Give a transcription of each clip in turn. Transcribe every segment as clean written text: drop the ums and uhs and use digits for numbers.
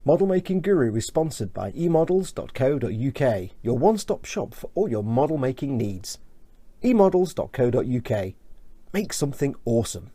Model Making Guru is sponsored by emodels.co.uk, your one-stop shop for all your model making needs. emodels.co.uk. Make something awesome.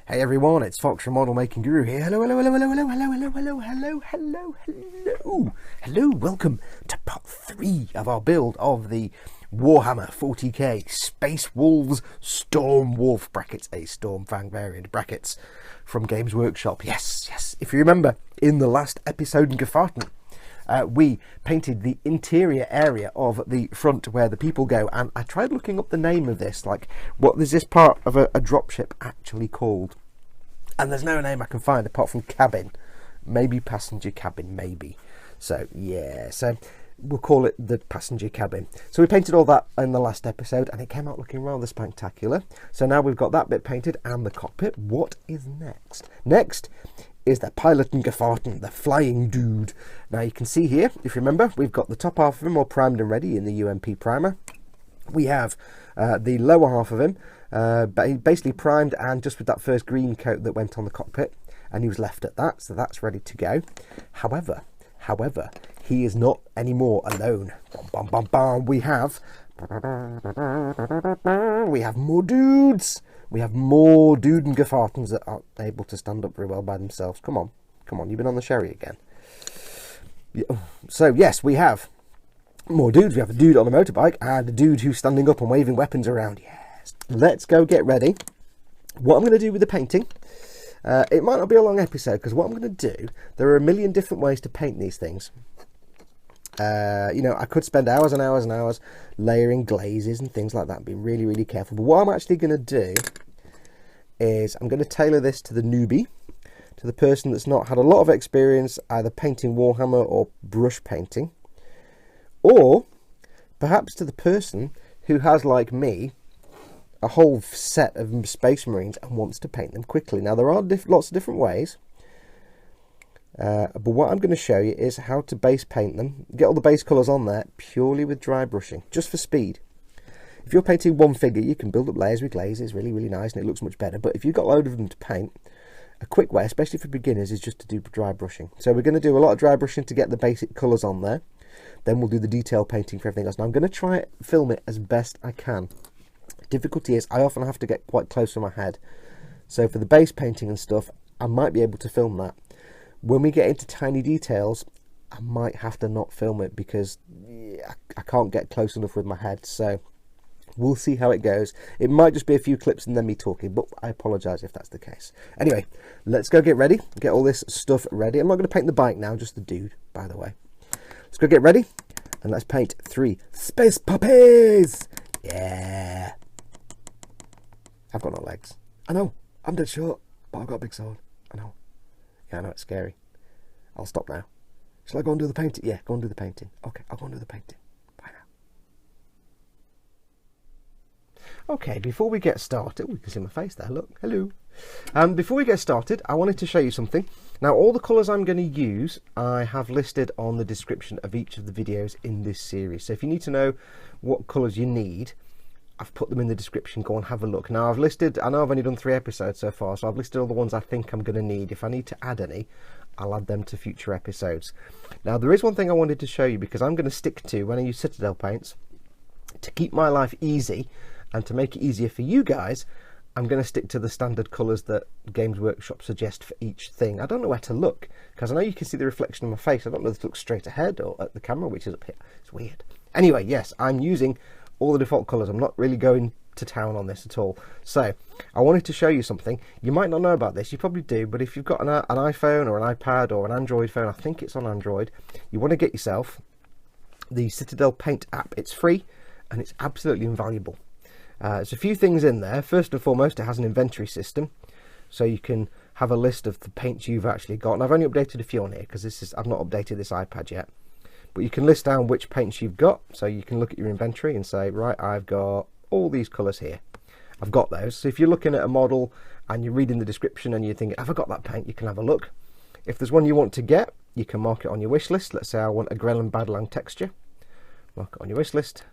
Hey everyone, it's Fox from Model Making Guru here. Hello, hello, hello, hello, hello, hello, hello, hello, hello, hello, hello. Hello, welcome to part 3 of our build of the Warhammer 40k Space Wolves Stormwolf brackets, a Stormfang variant brackets from Games Workshop. Yes, yes. If you remember, in the last episode in Gefarten, we painted the interior area of the front where the people go, and I tried looking up the name of this, like what is this part of a dropship actually called, and there's no name I can find apart from cabin, maybe passenger cabin, maybe. So yeah, so we'll call it the passenger cabin. So we painted all that in the last episode and it came out looking rather spectacular. So now we've got that bit painted and the cockpit. What is next? Next is the pilot and Gefarten, the flying dude. Now you can see here, if you remember, we've got the top half of him all primed and ready in the UMP primer. We have the lower half of him basically primed and just with that first green coat that went on the cockpit, and he was left at that, so that's ready to go. However, he is not anymore alone. Bum, bum, bum, bum. We have more dudes. We have more dude and Gefartens that aren't able to stand up very well by themselves. Come on, you've been on the sherry again. So yes, we have more dudes. We have a dude on a motorbike and a dude who's standing up and waving weapons around. Yes, let's go get ready. What I'm going to do with the painting, it might not be a long episode, because what I'm going to do, there are a million different ways to paint these things. You know, I could spend hours and hours and hours layering glazes and things like that, be really, really careful. But what I'm actually going to do is I'm going to tailor this to the newbie, to the person that's not had a lot of experience either painting Warhammer or brush painting, or perhaps to the person who has, like me, a whole set of Space Marines and wants to paint them quickly. Now there are lots of different ways. But what I'm going to show you is how to base paint them, get all the base colours on there purely with dry brushing, just for speed. If you're painting one figure, you can build up layers with glazes, really, really nice, and it looks much better. But if you've got a load of them to paint, a quick way, especially for beginners, is just to do dry brushing. So we're going to do a lot of dry brushing to get the basic colours on there. Then we'll do the detail painting for everything else. Now I'm going to try and film it as best I can. Difficulty is I often have to get quite close to my head. So for the base painting and stuff, I might be able to film that. When we get into tiny details, I might have to not film it because I can't get close enough with my head. So we'll see how it goes. It might just be a few clips and then me talking, but I apologise if that's the case. Anyway, let's go get ready, get all this stuff ready. I'm not going to paint the bike now, just the dude, by the way. Let's go get ready and let's paint 3 space puppies. Yeah. I've got no legs. I know, I'm dead short, but I've got a big sword. I know. Yeah, I know, it's scary. I'll stop now. Shall I go and do the painting? Yeah, go and do the painting. Okay, I'll go and do the painting. Bye now. Okay, before we get started, you can see my face there, look, hello. Before we get started, I wanted to show you something. Now, all the colours I'm going to use, I have listed on the description of each of the videos in this series. So if you need to know what colours you need, I've put them in the description. Go and have a look. Now I've listed, I know I've only done 3 episodes so far, so I've listed all the ones I think I'm going to need. If I need to add any, I'll add them to future episodes. Now there is one thing I wanted to show you, because I'm going to stick to, when I use Citadel paints, to keep my life easy and to make it easier for you guys, I'm going to stick to the standard colours that Games Workshop suggest for each thing. I don't know where to look, because I know you can see the reflection of my face. I don't know if it looks straight ahead or at the camera, which is up here. It's weird. Anyway, yes, I'm using all the default colours. I'm not really going to town on this at all. So I wanted to show you something. You might not know about this, you probably do, but if you've got an iPhone or an iPad or an Android phone, I think it's on Android, you want to get yourself the Citadel Paint app. It's free and it's absolutely invaluable. There's a few things in there. First and foremost, it has an inventory system, so you can have a list of the paints you've actually got. And I've only updated a few on here because I've not updated this iPad yet. But you can list down which paints you've got, so you can look at your inventory and say, right, I've got all these colours here. I've got those. So if you're looking at a model and you're reading the description and you're thinking, have I got that paint? You can have a look. If there's one you want to get, you can mark it on your wish list. Let's say I want a Grelin Badland texture. Mark it on your wish list.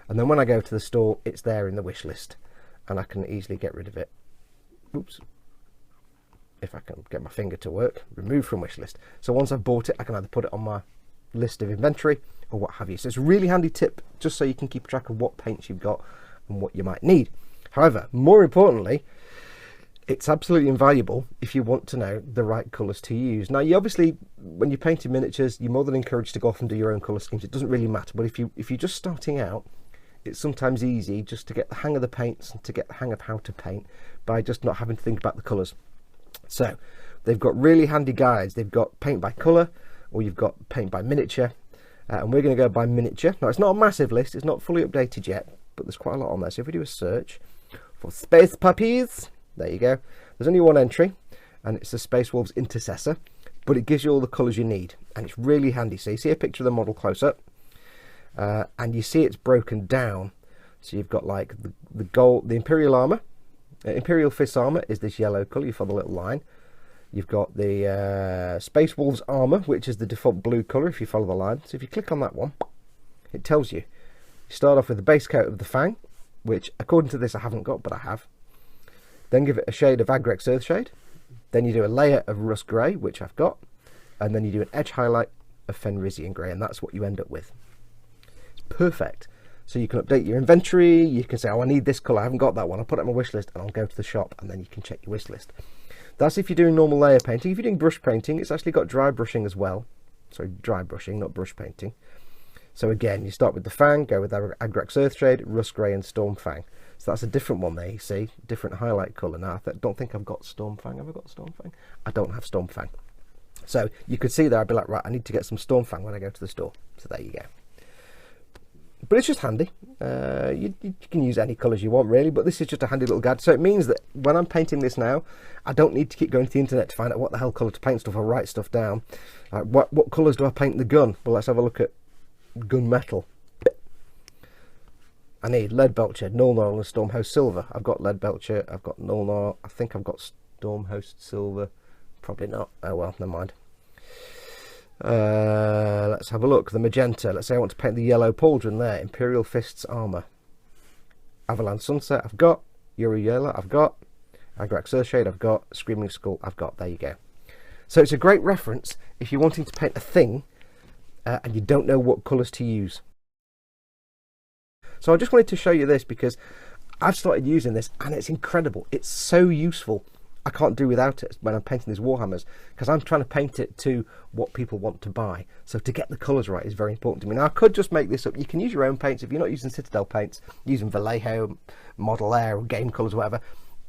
And then when I go to the store, it's there in the wish list. And I can easily get rid of it. Oops. If I can get my finger to work, remove from wish list. So once I've bought it, I can either put it on my list of inventory or what have you. So it's a really handy tip, just so you can keep track of what paints you've got and what you might need. However, more importantly, it's absolutely invaluable if you want to know the right colours to use. Now, you obviously, when you're painting miniatures, you're more than encouraged to go off and do your own colour schemes. It doesn't really matter. But if you're just starting out, it's sometimes easy just to get the hang of the paints and to get the hang of how to paint by just not having to think about the colours. So they've got really handy guides. They've got paint by colour, or you've got paint by miniature, and we're going to go by miniature. Now, it's not a massive list. It's not fully updated yet, but there's quite a lot on there. So if we do a search for Space Puppies, there you go. There's only one entry, and it's the Space Wolves Intercessor, but it gives you all the colours you need, and it's really handy. So you see a picture of the model close up, and you see it's broken down. So you've got like the gold, the Imperial armour. Imperial Fist armour is this yellow colour. You follow the little line. You've got the Space Wolves armour, which is the default blue colour if you follow the line. So if you click on that one, it tells you. You start off with the base coat of the Fang, which according to this I haven't got, but I have. Then give it a shade of Agrax Earthshade. Then you do a layer of Russ Grey, which I've got. And then you do an edge highlight of Fenrisian Grey, and that's what you end up with. It's perfect. So you can update your inventory. You can say, oh, I need this colour. I haven't got that one. I'll put it on my wish list and I'll go to the shop, and then you can check your wish list. That's if you're doing normal layer painting. If you're doing brush painting, it's actually got dry brushing as well. Sorry, dry brushing, not brush painting. So again, you start with the Fang, go with Agrax Earthshade, Russ Grey and Stormfang. So that's a different one there, you see, different highlight colour. Now, I don't think I've got Stormfang. Have I got Stormfang? I don't have Stormfang. So you could see there, I'd be like, right, I need to get some Stormfang when I go to the store. So there you go. But it's just handy. You can use any colours you want, really, but this is just a handy little guide. So it means that when I'm painting this now, I don't need to keep going to the internet to find out what the hell colour to paint stuff or write stuff down. What colours do I paint the gun? Well, let's have a look at gun metal. I need Lead Belcher, Nuln Oil and Stormhost Silver. I've got Lead Belcher, I've got Nuln Oil, I think I've got Stormhost Silver. Probably not. Oh well, never mind. Let's have a look. The magenta. Let's say I want to paint the yellow pauldron there. Imperial Fists armour. Averland Sunset I've got. Yriel Yellow I've got. Agrax Earthshade I've got. Screaming Skull I've got. There you go. So it's a great reference if you're wanting to paint a thing and you don't know what colours to use. So I just wanted to show you this because I've started using this and it's incredible. It's so useful. I can't do without it when I'm painting these Warhammers, because I'm trying to paint it to what people want to buy. So to get the colours right is very important to me. Now I could just make this up. You can use your own paints. If you're not using Citadel paints, using Vallejo, Model Air or Game Colours or whatever,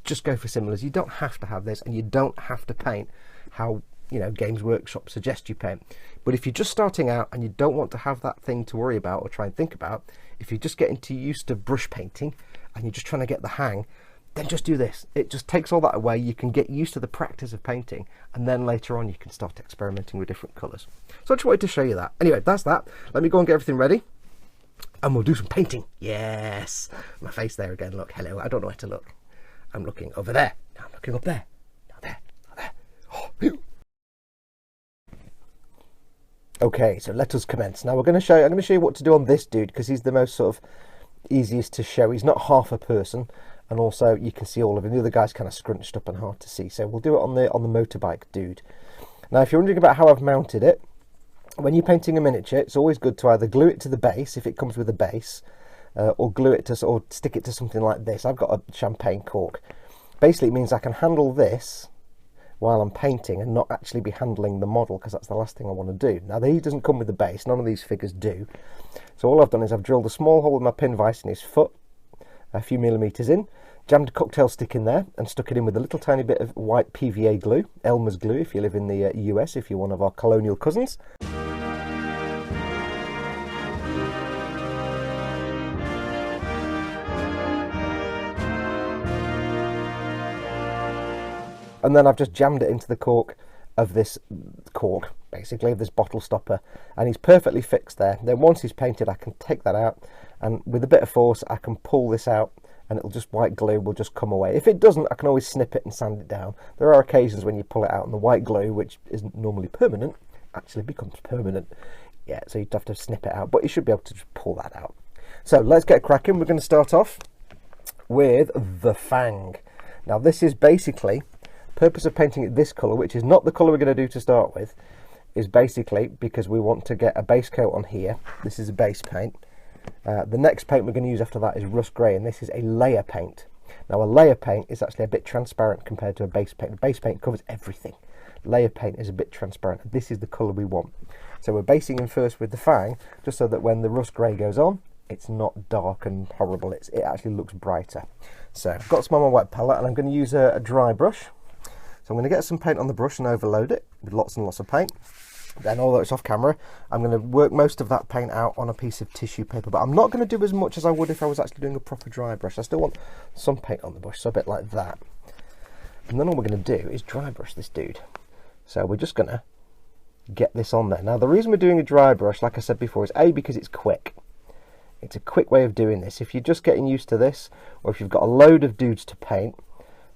just go for similars. You don't have to have this, and you don't have to paint how, you know, Games Workshop suggests you paint. But if you're just starting out and you don't want to have that thing to worry about or try and think about, if you're just getting used to brush painting and you're just trying to get the hang, then just do this. It just takes all that away. You can get used to the practice of painting, and then later on you can start experimenting with different colours. So I just wanted to show you that. Anyway, that's that. Let me go and get everything ready, and we'll do some painting. Yes, my face there again. Look, hello. I don't know where to look. I'm looking over there. Now I'm looking up there. Now there. Now there. Oh, phew. Okay, so let us commence. Now I'm going to show you what to do on this dude, because he's the most sort of easiest to show. He's not half a person. And also you can see all of him. The other guy's kind of scrunched up and hard to see. So we'll do it on the motorbike dude. Now if you're wondering about how I've mounted it, when you're painting a miniature, it's always good to either glue it to the base if it comes with a base, or glue it to, or stick it to something like this. I've got a champagne cork. Basically it means I can handle this while I'm painting and not actually be handling the model, because that's the last thing I want to do. Now he doesn't come with the base. None of these figures do. So all I've done is I've drilled a small hole with my pin vise in his foot, a few millimetres in, jammed a cocktail stick in there and stuck it in with a little tiny bit of white PVA glue, Elmer's glue if you live in the US, if you're one of our colonial cousins. And then I've just jammed it into the cork of this basically, of this bottle stopper, and he's perfectly fixed there. Then once he's painted, I can take that out, and with a bit of force I can pull this out and it'll just, white glue will just come away. If it doesn't, I can always snip it and sand it down. There are occasions when you pull it out and the white glue, which isn't normally permanent, actually becomes permanent. Yeah, so you'd have to snip it out, but you should be able to just pull that out. So let's get cracking. We're going to start off with the Fang. Now this is basically, purpose of painting it this colour, which is not the colour we're going to do to start with, is basically because we want to get a base coat on here. This is a base paint. The next paint we're going to use after that is Russ Grey, and this is a layer paint. Now a layer paint is actually a bit transparent compared to a base paint. The base paint covers everything. Layer paint is a bit transparent. This is the colour we want. So we're basing him first with the Fang, just so that when the Russ Grey goes on, it's not dark and horrible. It actually looks brighter. So I've got some on my wet palette, and I'm going to use a dry brush. So I'm going to get some paint on the brush and overload it with lots and lots of paint. Then, although it's off camera, I'm going to work most of that paint out on a piece of tissue paper, but I'm not going to do as much as I would if I was actually doing a proper dry brush. I still want some paint on the brush, so a bit like that. And then all we're going to do is dry brush this dude. So we're just going to get this on there. Now the reason we're doing a dry brush, like I said before, is A, because it's quick. It's a quick way of doing this. If you're just getting used to this, or if you've got a load of dudes to paint,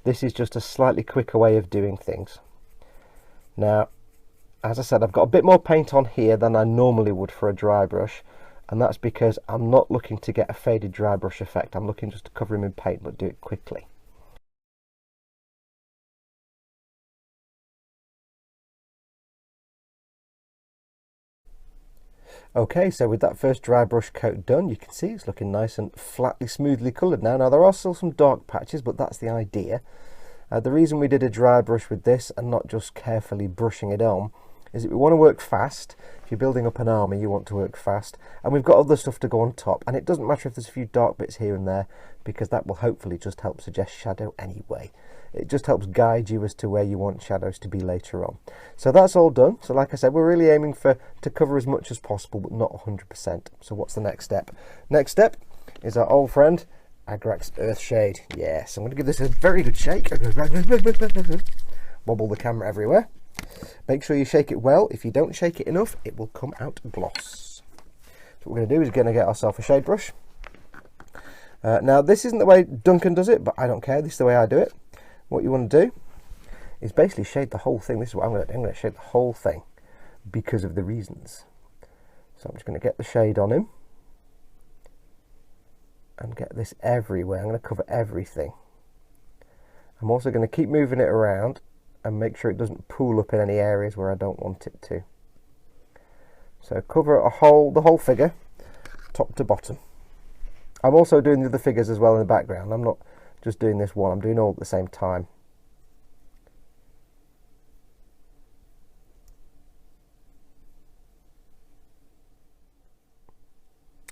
this is just a slightly quicker way of doing things. Now, as I said, I've got a bit more paint on here than I normally would for a dry brush, and that's because I'm not looking to get a faded dry brush effect. I'm looking just to cover him in paint, but do it quickly. Okay, so with that first dry brush coat done, you can see it's looking nice and flatly, smoothly coloured now. Now there are still some dark patches, but that's the idea. The reason we did a dry brush with this and not just carefully brushing it on is that we want to work fast. If you're building up an army, you want to work fast, and we've got other stuff to go on top, and it doesn't matter if there's a few dark bits here and there, because that will hopefully just help suggest shadow anyway. It just helps guide you as to where you want shadows to be later on. So that's all done. So like I said, we're really aiming to cover as much as possible, but not 100%. So what's the next step? Next step is our old friend Agrax Earthshade. Yes, I'm going to give this a very good shake. Wobble the camera everywhere. Make sure you shake it well. If you don't shake it enough, it will come out gloss. So what we're going to do is going to get ourselves a shade brush. Now this isn't the way Duncan does it, but I don't care. This is the way I do it. What you want to do is basically shade the whole thing. This is what I'm going to do. I'm going to shade the whole thing because of the reasons. So I'm just going to get the shade on him and get this everywhere. I'm going to cover everything. I'm also going to keep moving it around and make sure it doesn't pool up in any areas where I don't want it to. So cover the whole figure, top to bottom. I'm also doing the other figures as well in the background. I'm not just doing this one, I'm doing all at the same time.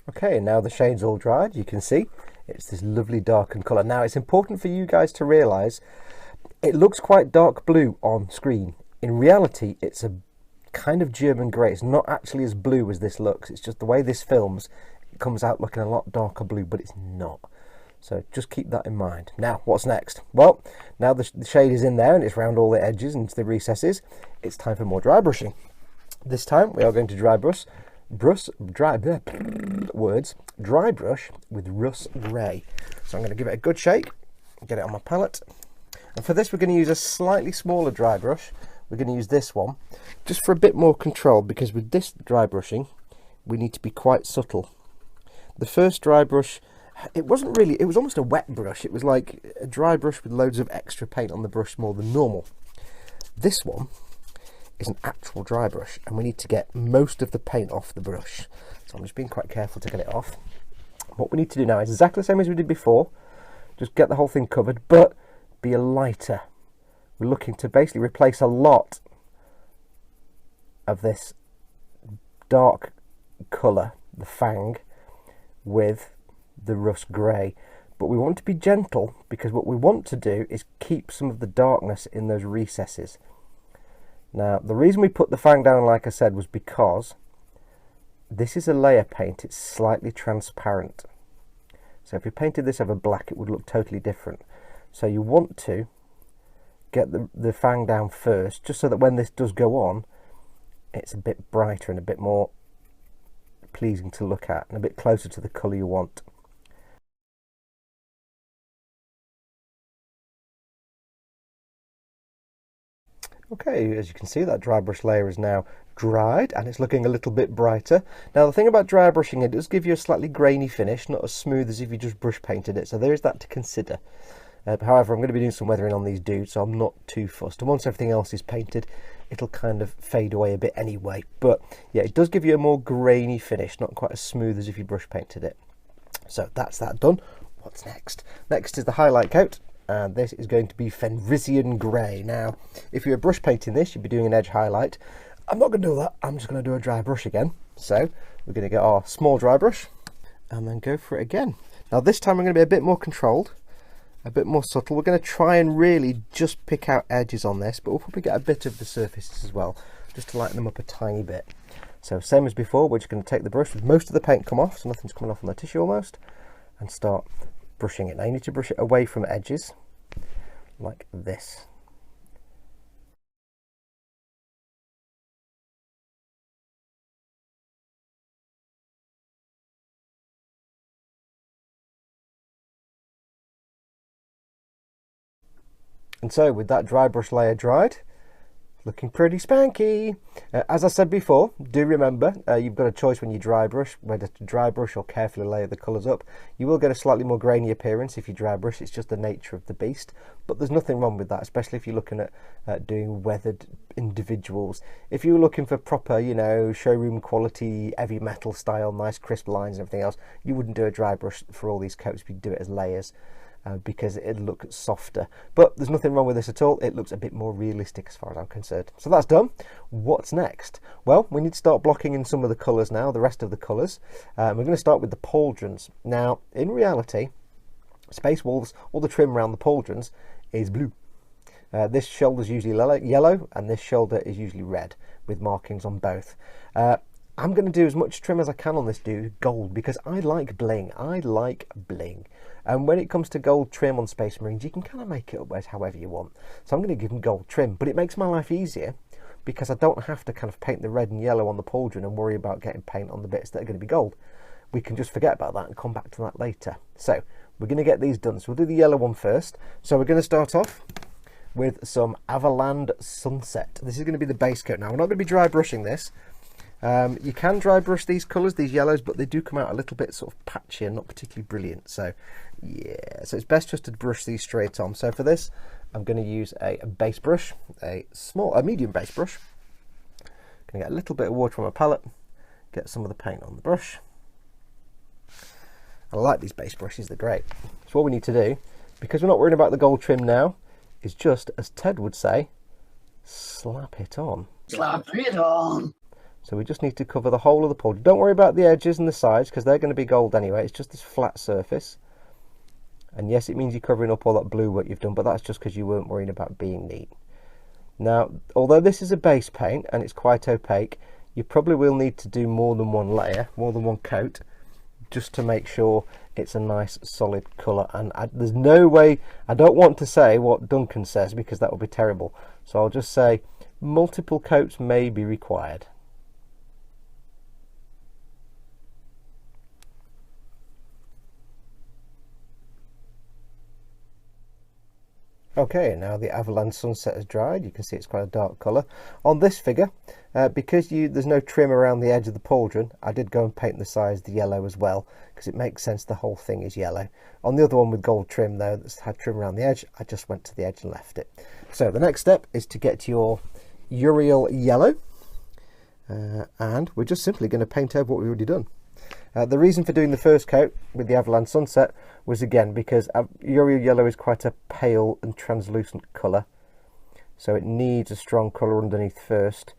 Okay, and now the shade's all dried, you can see it's this lovely darkened colour. Now it's important for you guys to realise it looks quite dark blue on screen. In reality, it's a kind of German grey. It's not actually as blue as this looks. It's just the way this films, it comes out looking a lot darker blue, but it's not. So just keep that in mind. Now, what's next? Well, now the shade is in there and it's around all the edges and into the recesses. It's time for more dry brushing. This time we are going to dry brush with Russ Grey. So I'm going to give it a good shake, get it on my palette. And for this we're going to use a slightly smaller dry brush. We're going to use this one just for a bit more control, because with this dry brushing we need to be quite subtle. The first dry brush, it wasn't really, it was almost a wet brush. It was like a dry brush with loads of extra paint on the brush more than normal. This one is an actual dry brush and we need to get most of the paint off the brush. So I'm just being quite careful to get it off. What we need to do now is exactly the same as we did before. Just get the whole thing covered, but be a lighter. We're looking to basically replace a lot of this dark colour, the Fang, with the Russ Grey, but we want to be gentle, because what we want to do is keep some of the darkness in those recesses. Now the reason we put the Fang down, like I said, was because this is a layer paint. It's slightly transparent, so if you painted this over black it would look totally different. So you want to get the Fang down first, just so that when this does go on it's a bit brighter and a bit more pleasing to look at and a bit closer to the colour you want. Okay, as you can see, that dry brush layer is now dried and it's looking a little bit brighter. Now the thing about dry brushing, it does give you a slightly grainy finish, not as smooth as if you just brush painted it, so there is that to consider. However, I'm going to be doing some weathering on these dudes, so I'm not too fussed. And once everything else is painted, it'll kind of fade away a bit anyway. But yeah, it does give you a more grainy finish, not quite as smooth as if you brush painted it. So that's that done. What's next? Next is the highlight coat, and this is going to be Fenrisian Grey. Now, if you were brush painting this, you'd be doing an edge highlight. I'm not going to do that. I'm just going to do a dry brush again. So we're going to get our small dry brush and then go for it again. Now this time I'm going to be a bit more controlled, a bit more subtle. We're going to try and really just pick out edges on this, but we'll probably get a bit of the surfaces as well, just to lighten them up a tiny bit. So same as before, we're just going to take the brush with most of the paint come off, so nothing's coming off on the tissue almost, and start brushing it. Now you need to brush it away from edges, like this. And so with that dry brush layer dried, looking pretty spanky. As I said before, do remember you've got a choice when you dry brush, whether to dry brush or carefully layer the colours up. You will get a slightly more grainy appearance if you dry brush, it's just the nature of the beast. But there's nothing wrong with that, especially if you're looking at doing weathered individuals. If you're looking for proper, you know, showroom quality, heavy metal style, nice crisp lines and everything else, you wouldn't do a dry brush for all these coats, you'd do it as layers. Because it'd look softer, but there's nothing wrong with this at all. It looks a bit more realistic as far as I'm concerned. So that's done. What's next? Well, we need to start blocking in some of the colours now, the rest of the colours. We're going to start with the pauldrons. Now, in reality, Space Wolves, all the trim around the pauldrons is blue. This shoulder is usually yellow, and this shoulder is usually red, with markings on both. I'm going to do as much trim as I can on this dude, gold, because I like bling. I like bling. And when it comes to gold trim on Space Marines, you can kind of make it up however you want. So I'm going to give them gold trim, but it makes my life easier because I don't have to kind of paint the red and yellow on the pauldron and worry about getting paint on the bits that are going to be gold. We can just forget about that and come back to that later. So we're going to get these done. So we'll do the yellow one first. So we're going to start off with some Averland Sunset. This is going to be the base coat. Now we're not going to be dry brushing this. You can dry brush these colours, these yellows, but they do come out a little bit sort of patchy and not particularly brilliant. So yeah, so it's best just to brush these straight on. So for this, I'm going to use a base brush, a medium base brush. Going to get a little bit of water on my palette, get some of the paint on the brush. I like these base brushes, they're great. So what we need to do, because we're not worrying about the gold trim now, is just, as Ted would say, slap it on. Slap it on. So we just need to cover the whole of the pauldron. Don't worry about the edges and the sides because they're going to be gold anyway. It's just this flat surface. And yes, it means you're covering up all that blue work you've done, but that's just because you weren't worrying about being neat. Now, although this is a base paint and it's quite opaque, you probably will need to do more than one layer, more than one coat, just to make sure it's a nice solid colour. And there's no way, I don't want to say what Duncan says because that would be terrible. So I'll just say multiple coats may be required. Okay, now the Averland Sunset has dried. You can see it's quite a dark colour. On this figure, because there's no trim around the edge of the pauldron, I did go and paint the sides the yellow as well, because it makes sense the whole thing is yellow. On the other one with gold trim though, that's had trim around the edge, I just went to the edge and left it. So the next step is to get your Yriel Yellow, and we're just simply going to paint over what we've already done. The reason for doing the first coat with the Averland Sunset was again because Yriel Yellow is quite a pale and translucent colour, so it needs a strong colour underneath first,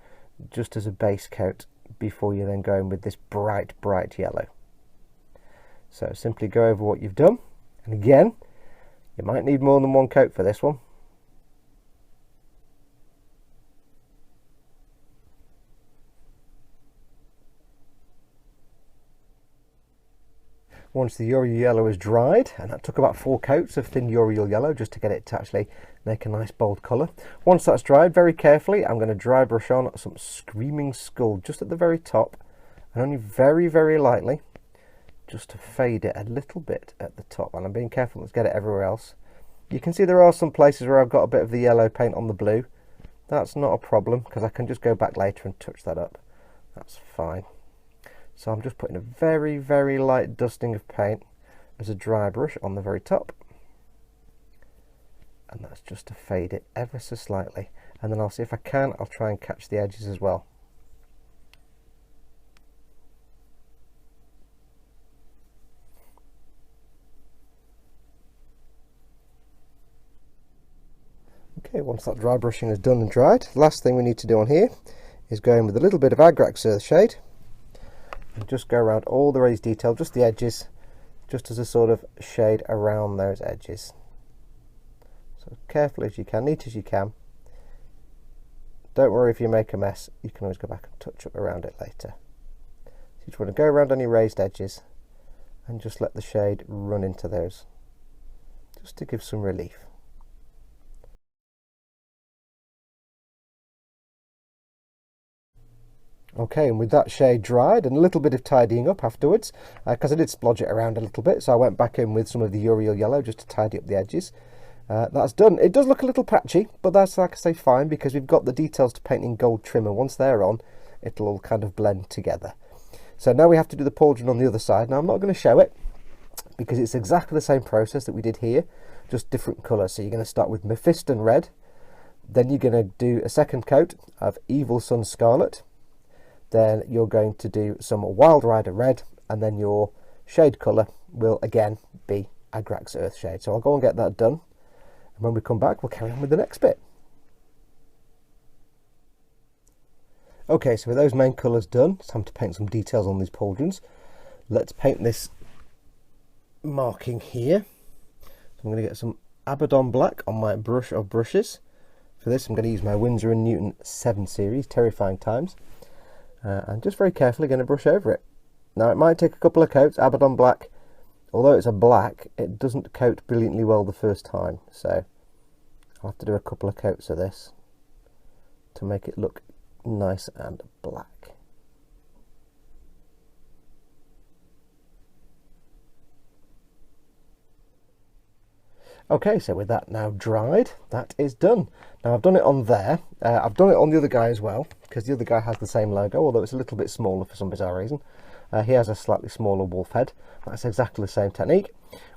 just as a base coat, before you then go in with this bright yellow. So simply go over what you've done, and again, you might need more than one coat for this one. Once the Yriel Yellow is dried, and that took about 4 coats of thin Yriel Yellow just to get it to actually make a nice bold colour. Once that's dried, very carefully, I'm going to dry brush on some Screaming Skull just at the very top, and only very lightly, just to fade it a little bit at the top. And I'm being careful not to get it everywhere else. You can see there are some places where I've got a bit of the yellow paint on the blue, That's not a problem because I can just go back later and touch that up. That's fine. So I'm just putting a very, very light dusting of paint as a dry brush on the very top. And that's just to fade it ever so slightly. And then I'll see if I can, I'll try and catch the edges as well. Okay, once that dry brushing is done and dried, the last thing we need to do on here is go in with a little bit of Agrax Earthshade and just go around all the raised detail, just the edges, just as a sort of shade around those edges. So carefully as you can, neat as you can. Don't worry if you make a mess, you can always go back and touch up around it later. So you just want to go around any raised edges and just let the shade run into those, just to give some relief. Okay, and with that shade dried and a little bit of tidying up afterwards, because I did splodge it around a little bit, so I went back in with some of the Yriel Yellow just to tidy up the edges. That's done. It does look a little patchy, but that's, like I say, fine, because we've got the details to paint in gold trim, and once they're on, it'll all kind of blend together. So now we have to do the pauldron on the other side. Now I'm not going to show it, because it's exactly the same process that we did here, just different colours. So you're going to start with Mephiston Red, then you're going to do a second coat of Evil Sun Scarlet, then you're going to do some Wild Rider Red, and then your shade colour will again be Agrax Earthshade. So I'll go and get that done, and when we come back we'll carry on with the next bit. Okay, so with those main colours done, it's time to paint some details on these pauldrons. Let's paint this marking here. So I'm going to get some Abbadon Black on my brush of brushes. For this I'm going to use my Winsor & Newton 7 series, Terrifying Times. And just very carefully going to brush over it. Now it might take a couple of coats. Abbadon Black, although it's a black, it doesn't coat brilliantly well the first time, so I'll have to do a couple of coats of this to make it look nice and black. Okay, so with that now dried, that is done. Now I've done it on there, I've done it on the other guy as well, because the other guy has the same logo, although it's a little bit smaller for some bizarre reason. He has a slightly smaller wolf head. That's exactly the same technique.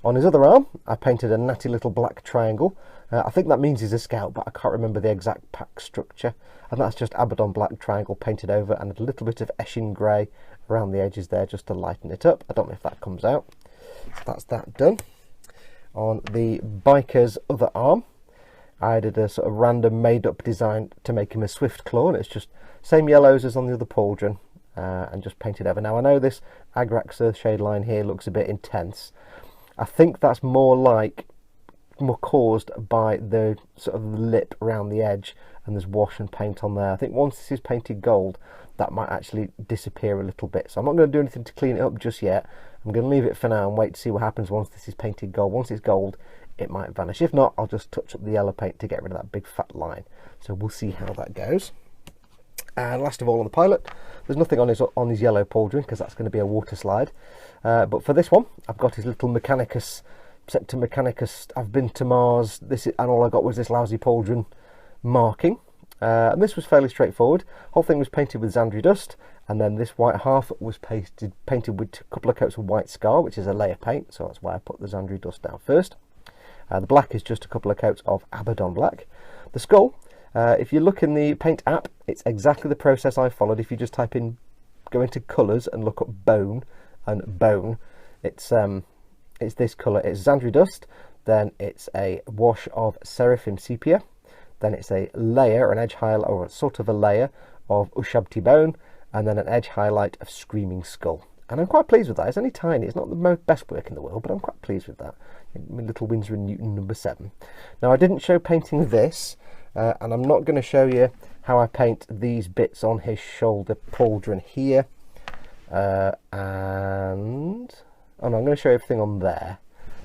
On his other arm, I painted a natty little black triangle. I think that means he's a scout, but I can't remember the exact pack structure. And that's just Abbadon Black triangle painted over, and a little bit of Eshin Grey around the edges there just to lighten it up. I don't know if that comes out. So that's that done. On the biker's other arm, I did a sort of random made-up design to make him a swift claw, and it's just same yellows as on the other pauldron, and just painted over. Now I know this Agrax Earthshade line here looks a bit intense. I think that's more caused by the sort of lip around the edge, and there's wash and paint on there. I think once this is painted gold, that might actually disappear a little bit. So I'm not going to do anything to clean it up just yet. I'm going to leave it for now and wait to see what happens once this is painted gold. Once it's gold, it might vanish. If not, I'll just touch up the yellow paint to get rid of that big fat line. So we'll see how that goes. And last of all, on the pilot, there's nothing on his yellow pauldron because that's going to be a water slide. But for this one, I've got his little Mechanicus, Septa Mechanicus, I've been to Mars, and all I got was this lousy pauldron marking. And this was fairly straightforward. Whole thing was painted with Zandri Dust, and then this white half was painted with a couple of coats of White Scar, which is a layer paint, so that's why I put the Zandri Dust down first. The black is just a couple of coats of Abbadon Black. The skull, if you look in the paint app, it's exactly the process I followed. If you just type in, go into colours and look up bone and bone, it's this colour. It's Zandri Dust, then it's a wash of Seraphim Sepia, then it's a layer, an edge highlight, or sort of a layer of Ushabti Bone, and then an edge highlight of Screaming Skull. And I'm quite pleased with that. It's only tiny. It's not the best work in the world, but I'm quite pleased with that. My little Winsor & Newton number 7. Now, I didn't show painting this, and I'm not going to show you how I paint these bits on his shoulder pauldron here. Oh no, I'm going to show you everything on there.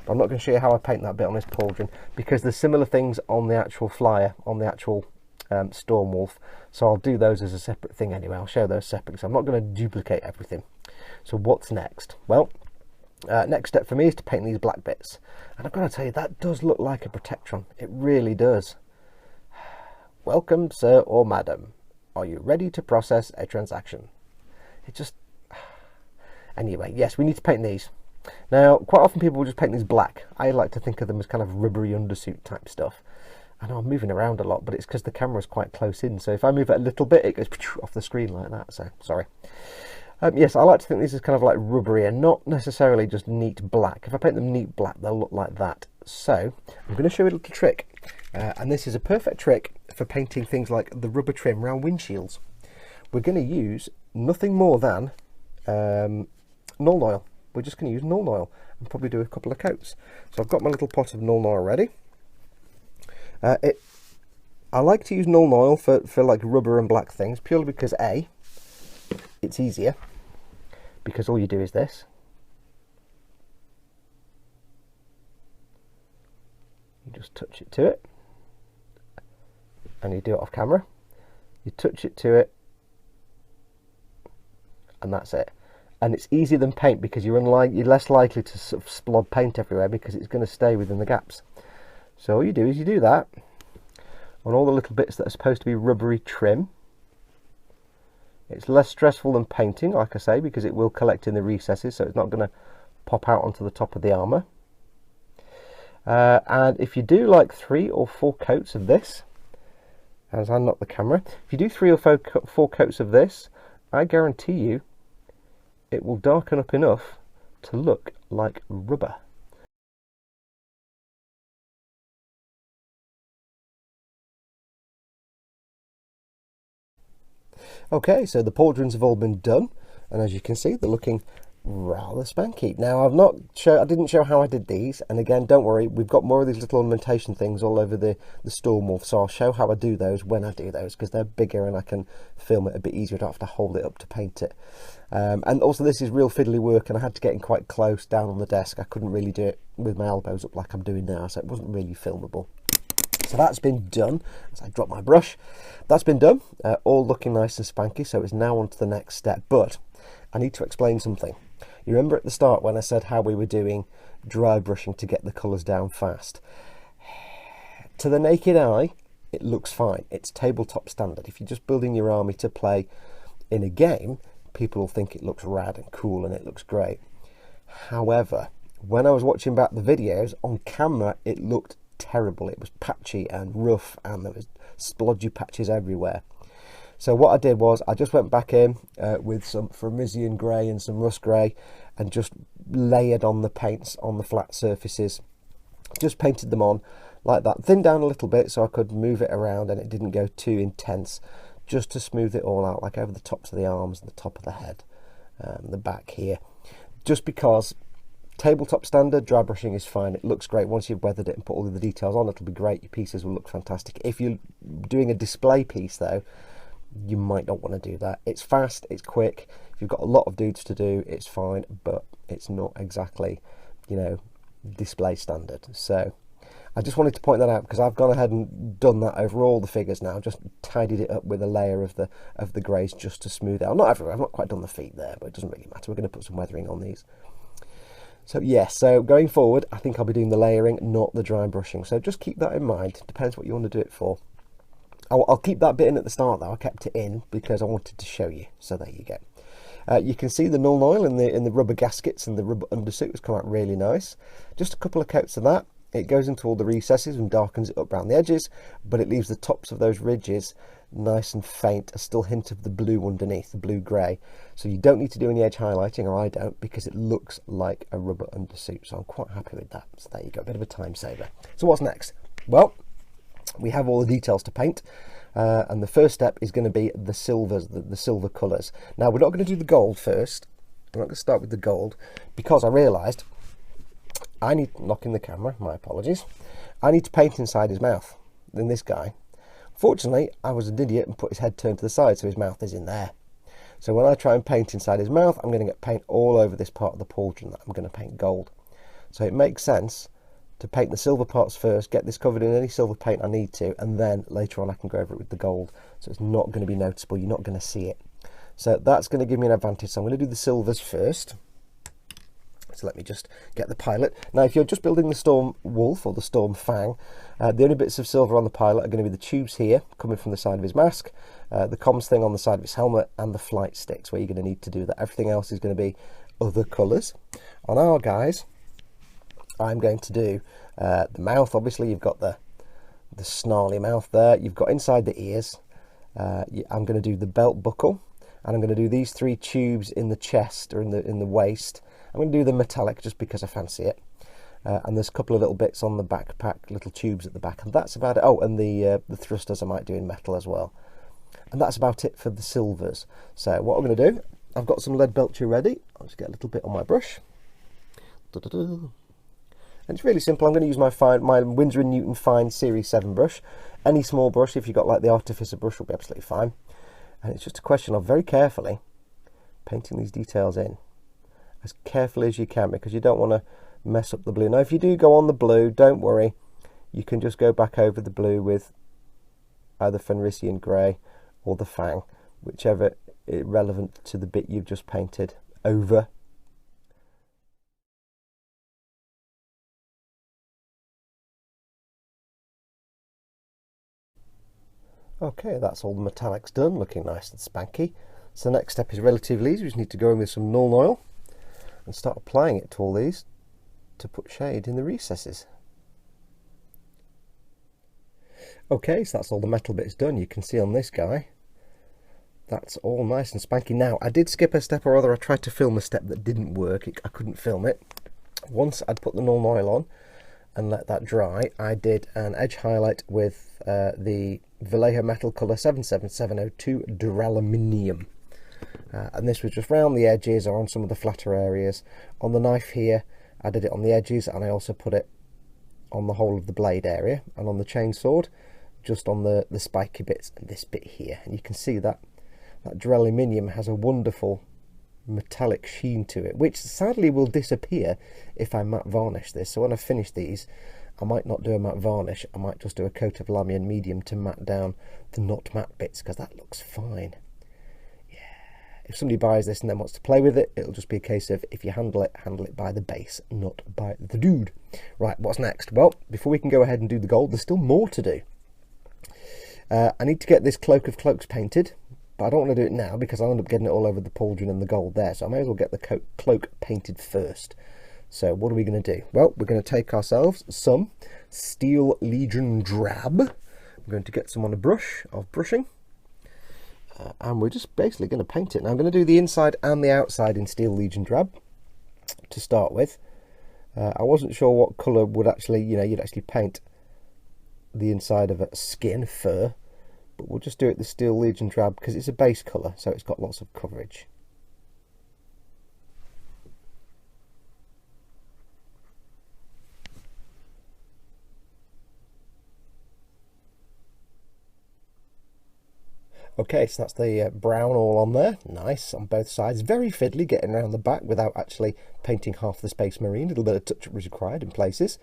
But I'm not going to show you how I paint that bit on his pauldron, because there's similar things on the actual flyer, on the actual Stormwolf. So I'll do those as a separate thing anyway. I'll show those separately. So I'm not going to duplicate everything. So what's next? Well, next step for me is to paint these black bits. And I've got to tell you, that does look like a Protectron. It really does. Welcome, sir or madam. Are you ready to process a transaction? It just... Anyway, yes, we need to paint these. Now, quite often people will just paint these black. I like to think of them as kind of rubbery undersuit type stuff. I know I'm moving around a lot, but it's because the camera's quite close in. So if I move it a little bit, it goes off the screen like that. So, sorry. Yes, I like to think these is kind of like rubbery and not necessarily just neat black. If I paint them neat black, they'll look like that. So, I'm going to show you a little trick. And this is a perfect trick for painting things like the rubber trim around windshields. We're going to use nothing more than Nuln Oil. We're just going to use Nuln Oil and probably do a couple of coats. So I've got my little pot of Nuln Oil ready. I like to use Nuln Oil for like rubber and black things, purely because A, it's easier, because all you do is this. You just touch it to it, and you do it off camera. You touch it to it, and that's it. And it's easier than paint because you're less likely to sort of splod paint everywhere because it's going to stay within the gaps. So all you do is you do that on all the little bits that are supposed to be rubbery trim. It's less stressful than painting, like I say, because it will collect in the recesses, so it's not going to pop out onto the top of the armour. And if you do like 3 or 4 coats of this, as I knock the camera, if you do 3 or 4 coats of this, I guarantee you it will darken up enough to look like rubber. Okay, so the pauldrons have all been done, and as you can see, they're looking rather spanky. Now, I didn't show how I did these, and again, don't worry, we've got more of these little ornamentation things all over the Stormwolf, so I'll show how I do those when I do those, because they're bigger and I can film it a bit easier. I don't have to hold it up to paint it. And also, this is real fiddly work, and I had to get in quite close down on the desk. I couldn't really do it with my elbows up like I'm doing now, so it wasn't really filmable. So that's been done. As I drop my brush, that's been done, all looking nice and spanky. So it's now on to the next step, but I need to explain something. You remember at the start when I said how we were doing dry brushing to get the colours down fast? To the naked eye, it looks fine. It's tabletop standard. If you're just building your army to play in a game, people will think it looks rad and cool and it looks great. However, when I was watching back the videos on camera, it looked terrible. It was patchy and rough, and there was splodgy patches everywhere. So what I did was I just went back in with some Fenrisian Grey and some Russ Grey and just layered on the paints on the flat surfaces. Just painted them on like that, thinned down a little bit so I could move it around and it didn't go too intense, just to smooth it all out, like over the tops of the arms and the top of the head, the back here. Just because tabletop standard dry brushing is fine, it looks great. Once you've weathered it and put all of the details on, it'll be great. Your pieces will look fantastic. If you're doing a display piece though, you might not want to do that. It's fast, it's quick. If you've got a lot of dudes to do, it's fine, but it's not exactly, you know, display standard. So I just wanted to point that out because I've gone ahead and done that over all the figures now, just tidied it up with a layer of the greys just to smooth it out. Not everywhere, I've not quite done the feet there, but it doesn't really matter. We're going to put some weathering on these. So yes, so going forward, I think I'll be doing the layering, not the dry brushing. So just keep that in mind. Depends what you want to do it for. I'll keep that bit in at the start though. I kept it in because I wanted to show you. So there you go. You can see the Nuln Oil in the rubber gaskets and the rubber undersuit has come out really nice. Just a couple of coats of that. It goes into all the recesses and darkens it up around the edges, but it leaves the tops of those ridges nice and faint, a still hint of the blue underneath, the blue-grey. So you don't need to do any edge highlighting, or I don't, because it looks like a rubber undersuit. So I'm quite happy with that. So there you go, a bit of a time saver. So what's next? Well, we have all the details to paint, and the first step is going to be the silvers, the silver colours. Now we're not going to do the gold first. I'm not going to start with the gold because I realised I need, knocking the camera, my apologies, I need to paint inside his mouth. Then this guy, fortunately, I was an idiot and put his head turned to the side so his mouth is in there. So when I try and paint inside his mouth, I'm going to get paint all over this part of the pauldron that I'm going to paint gold. So it makes sense to paint the silver parts first, get this covered in any silver paint I need to, and then later on I can go over it with the gold. So it's not going to be noticeable, you're not going to see it. So that's going to give me an advantage. So I'm going to do the silvers first. So let me just get the pilot. Now, if you're just building the Stormwolf or the Stormfang, the only bits of silver on the pilot are going to be the tubes here, coming from the side of his mask, the comms thing on the side of his helmet, and the flight sticks, where you're going to need to do that. Everything else is going to be other colours. On our guys, I'm going to do the mouth. Obviously, you've got the snarly mouth there. You've got inside the ears. I'm going to do the belt buckle, and I'm going to do these 3 tubes in the chest or in the waist. I'm going to do the metallic just because I fancy it. And there's a couple of little bits on the backpack, little tubes at the back, and that's about it. Oh, and the thrusters I might do in metal as well. And that's about it for the silvers. So what I'm going to do, I've got some lead belcher ready. I'll just get a little bit on my brush. And it's really simple. I'm going to use my Winsor & Newton Fine Series 7 brush. Any small brush, if you've got like the Artificer brush, will be absolutely fine. And it's just a question of very carefully painting these details in as carefully as you can, because you don't want to mess up the blue. Now, if you do go on the blue, don't worry. You can just go back over the blue with either Fenrisian Grey or the Fang, whichever is relevant to the bit you've just painted over. Okay, that's all the metallics done, looking nice and spanky. So the next step is relatively easy. We just need to go in with some Nuln Oil and start applying it to all these to put shade in the recesses. Okay, so that's all the metal bits done. You can see on this guy, that's all nice and spanky. Now, I did skip a step or other. I tried to film a step that didn't work. I couldn't film it. Once I'd put the Nuln Oil on and let that dry, I did an edge highlight with the Vallejo Metal Colour 77702 Duraluminum. And this was just round the edges or on some of the flatter areas. On the knife here, I did it on the edges, and I also put it on the whole of the blade area, and on the chainsword, just on the spiky bits and this bit here. And you can see that duraluminum has a wonderful metallic sheen to it, which sadly will disappear if I matte varnish this. So when I finish these, I might not do a matte varnish. I might just do a coat of Lahmian Medium to matte down the not matte bits, because that looks fine. If somebody buys this and then wants to play with it, it'll just be a case of, if you handle it by the base, not by the dude. Right, what's next? Well, before we can go ahead and do the gold, there's still more to do. I need to get this Cloak of Cloaks painted, but I don't want to do it now because I'll end up getting it all over the pauldron and the gold there, so I may as well get the cloak painted first. So what are we going to do? Well, we're going to take ourselves some Steel Legion Drab. I'm going to get some on a brush of brushing. And we're just basically going to paint it. Now I'm going to do the inside and the outside in Steel Legion Drab to start with. I wasn't sure what colour would actually, you'd actually paint the inside of a skin, fur, but we'll just do it the Steel Legion Drab because it's a base colour, so it's got lots of coverage. Okay, so that's the brown all on there. Nice on both sides. Very fiddly getting around the back without actually painting half the Space Marine. A little bit of touch-up was required in places.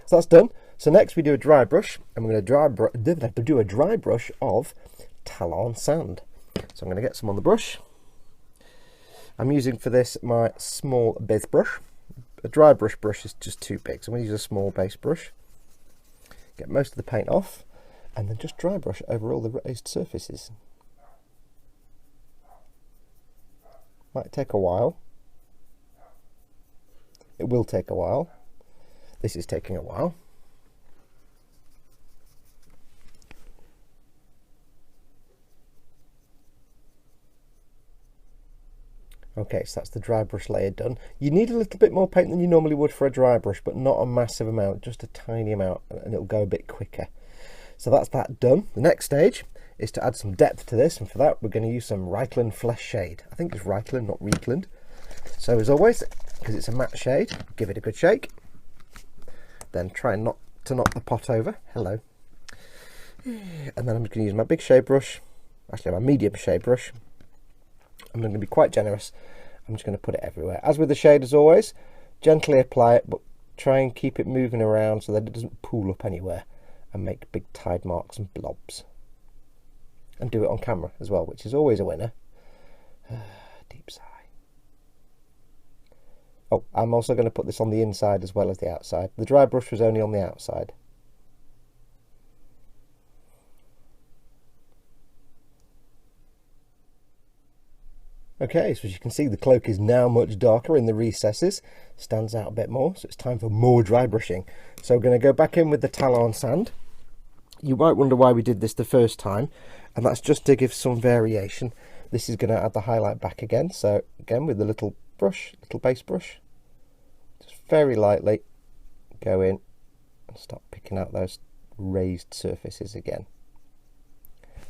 So that's done. So next we do a dry brush, and we're going to do a dry brush of Tallarn Sand. So I'm going to get some on the brush. I'm using for this my small base brush. A dry brush is just too big, so I'm going to use a small base brush. Get most of the paint off, and then just dry brush over all the raised surfaces. Might take a while. It will take a while. This is taking a while. Okay, so that's the dry brush layer done. You need a little bit more paint than you normally would for a dry brush, but not a massive amount, just a tiny amount, and it'll go a bit quicker. So that's that done. The next stage is to add some depth to this, and for that we're going to use some Reikland Flesh Shade. I think it's Reikland, not Reikland. So as always, because it's a matte shade, give it a good shake. Then try not to knock the pot over. Hello. And then I'm just going to use my big shade brush, actually my medium shade brush. I'm going to be quite generous. I'm just going to put it everywhere. As with the shade, as always, gently apply it, but try and keep it moving around so that it doesn't pool up anywhere and make big tide marks and blobs. And do it on camera as well, which is always a winner. Deep sigh. Oh, I'm also going to put this on the inside as well as the outside. The dry brush was only on the outside. Okay, so as you can see, the cloak is now much darker in the recesses, stands out a bit more, so it's time for more dry brushing. So we're going to go back in with the Tallarn Sand. You might wonder why we did this the first time, and that's just to give some variation. This is going to add the highlight back again, so again with the little brush, little base brush, just very lightly go in and start picking out those raised surfaces again.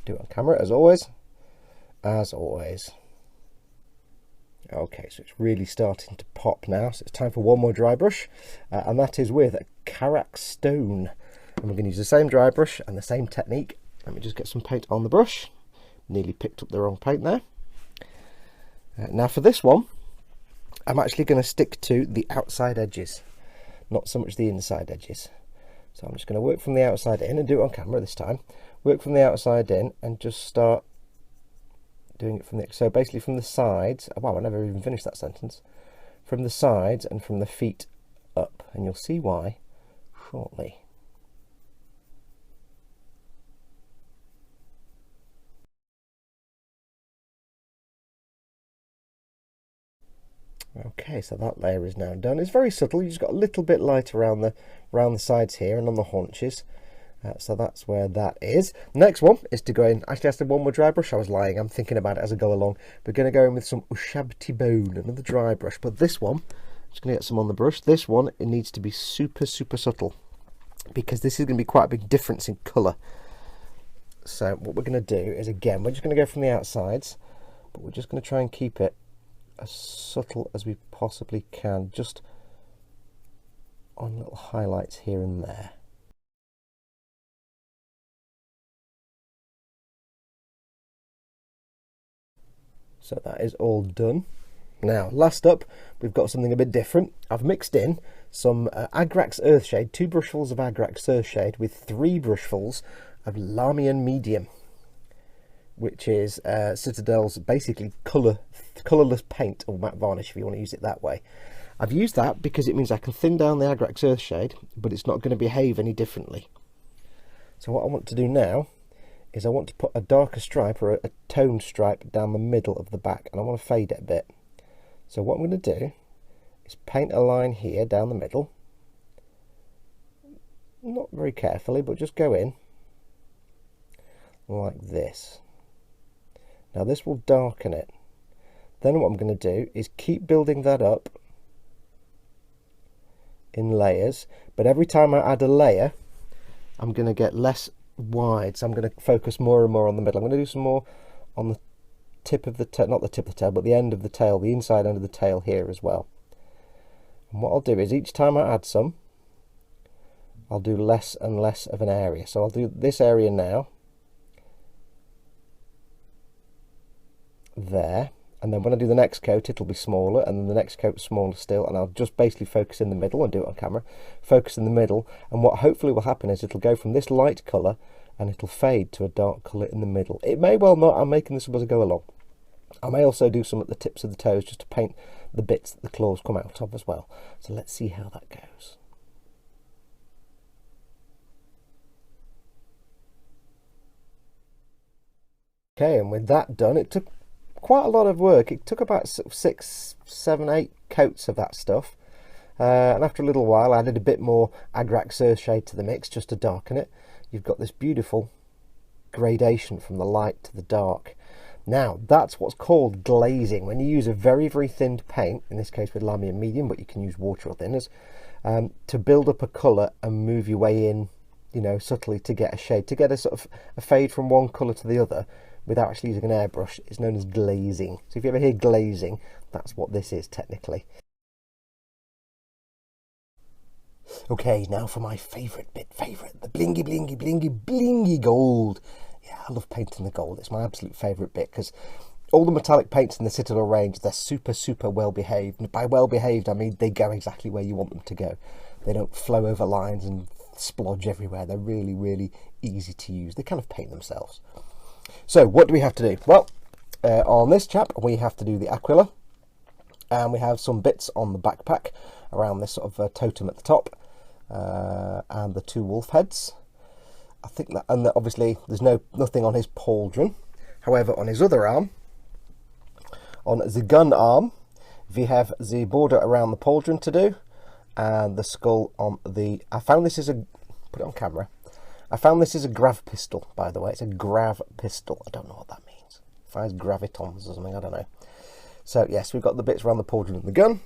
Do it on camera as always. As always. Okay, so it's really starting to pop now, so it's time for one more dry brush, and that is with Agrax Stone. And we're going to use the same dry brush and the same technique. Let me just get some paint on the brush. Nearly picked up the wrong paint there. Now for this one, I'm actually going to stick to the outside edges, not so much the inside edges. So I'm just going to work from the outside in and do it on camera this time. Work from the outside in and just start doing it from the, so basically from the sides. Wow, I never even finished that sentence. From the sides and from the feet up, and you'll see why shortly. Okay, so that layer is now done. It's very subtle. You just got a little bit light around the sides here and on the haunches. So that's where that is. Next one is to go in. Actually, I said one more dry brush. I was lying. I'm thinking about it as I go along. We're going to go in with some Ushabti Bone, another dry brush. But this one, I'm just going to get some on the brush. This one, it needs to be super, super subtle, because this is going to be quite a big difference in colour. So what we're going to do is, again, we're just going to go from the outsides, but we're just going to try and keep it as subtle as we possibly can, just on little highlights here and there. So that is all done. Now, last up, we've got something a bit different. I've mixed in some Agrax Earthshade, 2 brushfuls of Agrax Earthshade with 3 brushfuls of Lahmian Medium, which is Citadel's basically colourless paint, or matte varnish if you want to use it that way. I've used that because it means I can thin down the Agrax Earthshade, but it's not going to behave any differently. So what I want to do now is I want to put a darker stripe, or a toned stripe, down the middle of the back, and I want to fade it a bit. So what I'm going to do is paint a line here down the middle, not very carefully, but just go in like this. Now this will darken it. Then what I'm going to do is keep building that up in layers, but every time I add a layer I'm going to get less wide, so I'm going to focus more and more on the middle. I'm going to do some more on the tip of the tail, not the tip of the tail, but the end of the tail, the inside end of the tail here as well. And what I'll do is each time I add some, I'll do less and less of an area. So I'll do this area now, there, and then when I do the next coat it'll be smaller, and then the next coat smaller still, and I'll just basically focus in the middle and do it on camera. Focus in the middle, and what hopefully will happen is it'll go from this light colour and it'll fade to a dark colour in the middle. It may well not. I'm making this up as I go along. I may also do some at the tips of the toes just to paint the bits that the claws come out of as well. So let's see how that goes. Okay, and with that done, it took quite a lot of work. It took about 6, 7, 8 coats of that stuff, and after a little while I added a bit more Agrax Earthshade to the mix just to darken it. You've got this beautiful gradation from the light to the dark. Now that's what's called glazing. When you use a very, very thinned paint, in this case with Lahmian Medium, but you can use water or thinners, to build up a colour and move your way in, you know, subtly to get a shade, to get a sort of a fade from one colour to the other without actually using an airbrush. Is known as glazing. So if you ever hear glazing, that's what this is technically. Okay, now for my favourite bit, the blingy, blingy, blingy, blingy gold. Yeah, I love painting the gold. It's my absolute favourite bit, because all the metallic paints in the Citadel range, they're super, super well behaved. And by well behaved, I mean they go exactly where you want them to go. They don't flow over lines and splodge everywhere. They're really, really easy to use. They kind of paint themselves. So what do we have to do? Well, on this chap we have to do the Aquila, And we have some bits on the backpack around this sort of totem at the top, and the 2 wolf heads. I think that, and obviously there's nothing on his pauldron. However, on his other arm, on the gun arm, we have the border around the pauldron to do, and the skull on the. I found this is a. Put it on camera. I found this is a grav pistol, by the way. It's a grav pistol. I don't know what that means. Fires gravitons or something. I don't know. So yes, we've got the bits around the pauldron and the gun.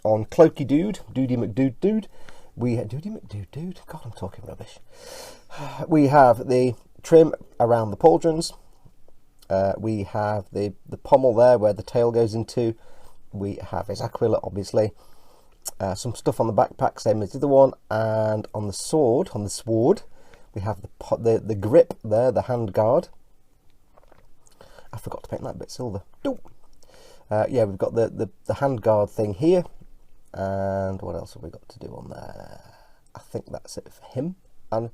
On Cloaky Dude, Doody McDude, we have Doody McDude. God, I'm talking rubbish. We have the trim around the pauldrons. We have the pommel there where the tail goes into. We have his aquila, obviously. Some stuff on the backpack, same as the other one, and on the sword, we have the grip there, the hand guard. I forgot to paint that bit silver. Yeah, we've got the hand guard thing here, and what else have we got to do on there? I think that's it for him. And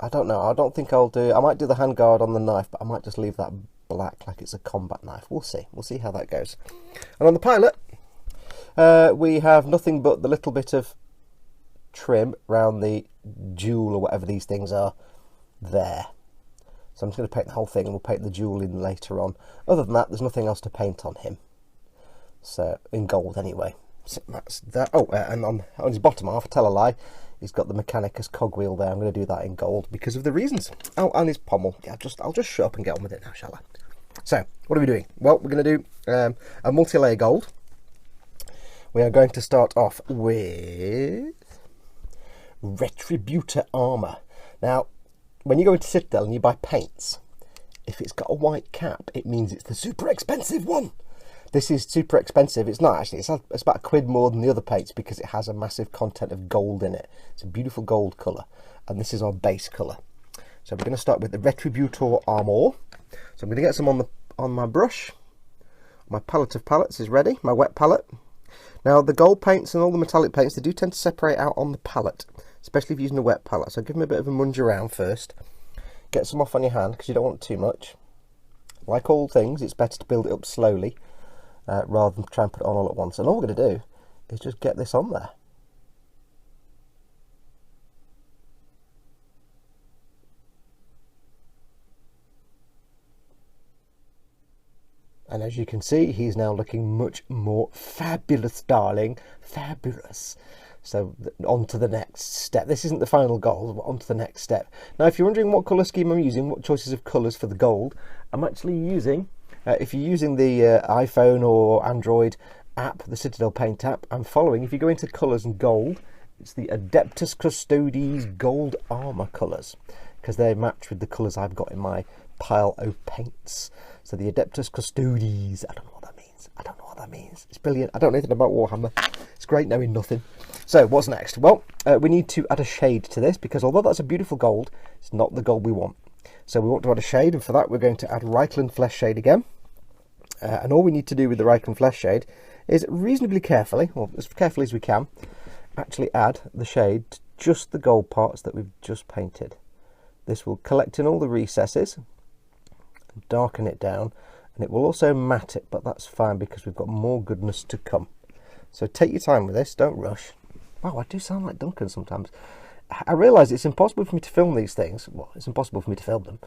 I don't know. I don't think I'll do. I might do the hand guard on the knife, but I might just leave that black like it's a combat knife. We'll see. We'll see how that goes. And on the pilot, we have nothing but the little bit of trim around the jewel or whatever these things are there. So I'm just going to paint the whole thing, and we'll paint the jewel in later on. Other than that, there's nothing else to paint on him. So in gold anyway. So that's that. Oh, and on his bottom half, I tell a lie, he's got the Mechanicus cogwheel there. I'm going to do that in gold because of the reasons. Oh, and his pommel. Yeah, I'll just shut up and get on with it now, shall I? So what are we doing? Well, we're going to do a multi-layer gold. We are going to start off with Retributor Armour. Now, when you go into Citadel and you buy paints, if it's got a white cap, it means it's the super expensive one. This is super expensive. It's not actually. It's about £1 more than the other paints because it has a massive content of gold in it. It's a beautiful gold colour, and this is our base colour. So we're going to start with the Retributor Armour. So I'm going to get some on my brush. My palette of palettes is ready. My wet palette. Now the gold paints and all the metallic paints, they do tend to separate out on the palette, especially if you're using a wet palette. So give them a bit of a munge around first. Get some off on your hand because you don't want too much. Like all things, it's better to build it up slowly rather than try and put it on all at once. And all we're going to do is just get this on there. And as you can see, he's now looking much more fabulous, darling. Fabulous. So on to the next step. This isn't the final gold, but on to the next step. Now, if you're wondering what colour scheme I'm using, what choices of colours for the gold, I'm actually using, if you're using the iPhone or Android app, the Citadel Paint app, I'm following, if you go into colours and gold, it's the Adeptus Custodes Gold Armour colours, because they match with the colours I've got in my pile of paints. So the Adeptus Custodes, I don't know what that means. I don't know what that means. It's brilliant. I don't know anything about Warhammer. It's great knowing nothing. So what's next? Well, we need to add a shade to this because although that's a beautiful gold, it's not the gold we want. So we want to add a shade, and for that we're going to add Reikland Flesh Shade again. And all we need to do with the Reikland Flesh Shade is reasonably carefully, or as carefully as we can, actually add the shade to just the gold parts that we've just painted. This will collect in all the recesses, darken it down, and it will also matte it, but that's fine because we've got more goodness to come. So take your time with this, don't rush. Wow, I do sound like Duncan sometimes. I realise it's impossible for me to film these things. Well, it's impossible for me to film them